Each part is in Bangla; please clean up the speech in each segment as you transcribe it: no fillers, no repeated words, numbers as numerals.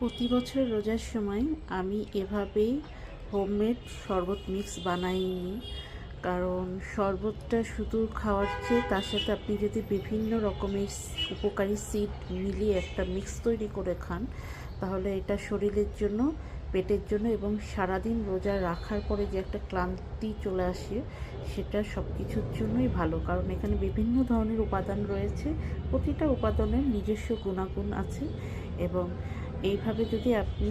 প্রতি বছর রোজার সময় আমি এভাবেই হোমমেড শরবত মিক্স বানাই নিই। কারণ শরবতটা শুধু খাওয়ার চেয়ে তার সাথে আপনি যদি বিভিন্ন রকমের উপকারী সিড মিলিয়ে একটা মিক্স তৈরি করে খান, তাহলে এটা শরীরের জন্য, পেটের জন্য এবং সারাদিন রোজা রাখার পরে যে একটা ক্লান্তি চলে আসে, সেটা সব কিছুর জন্যই ভালো। কারণ এখানে বিভিন্ন ধরনের উপাদান রয়েছে, প্রতিটা উপাদানের নিজস্ব গুণাগুণ আছে। এবং এইভাবে যদি আপনি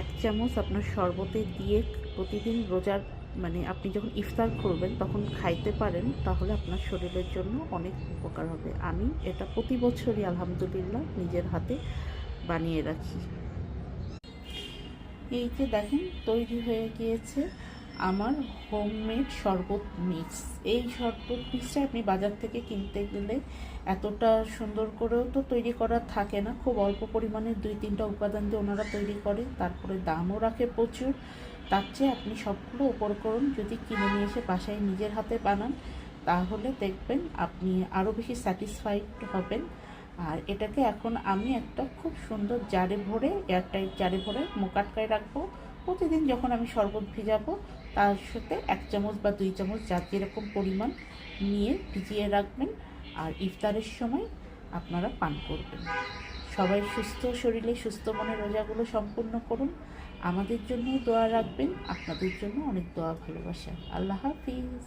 1 চামচ আপনার শরবতে দিয়ে প্রতিদিন রোজার আপনি যখন ইফতার করবেন তখন খাইতে পারেন, তাহলে আপনার শরীরের জন্য অনেক উপকার হবে। আমি এটা প্রতি বছরই আলহামদুলিল্লাহ নিজের হাতে বানিয়ে রাখি। এই যে দেখেন, তৈরি হয়ে গিয়েছে আমার হোমমেড শরবত মিক্স। এই শরবত মিক্সটা আপনি বাজার থেকে কিনতে গেলে এতটা সুন্দর করেও তো তৈরি করা থাকে না, খুব অল্প পরিমাণে 2-3টা উপাদান দিয়ে ওনারা তৈরি করে, তারপরে দামও রাখে প্রচুর। তার চেয়ে আপনি সবগুলো উপকরণ যদি কিনে নিয়ে এসে বাসায় নিজের হাতে বানান, তাহলে দেখবেন আপনি আরও বেশি স্যাটিসফাইড হবেন। আর এটাকে এখন আমি একটা খুব সুন্দর জারে ভরে, এয়ারটাইট জারে ভরে মোকাটকায় রাখবো। প্রতিদিন যখন আমি শরবত ভিজাবো, তার সাথে 1 চামচ বা 2 চামচ যার যেরকম পরিমাণ নিয়ে ভিজিয়ে রাখবেন, আর ইফতারের সময় আপনারা পান করবেন। সবাই সুস্থ শরীরে সুস্থ মনে রোজাগুলো সম্পূর্ণ করুন। আমাদের জন্য দোয়া রাখবেন, আপনাদের জন্য অনেক দোয়া ভালোবাসা। আল্লাহ হাফিজ।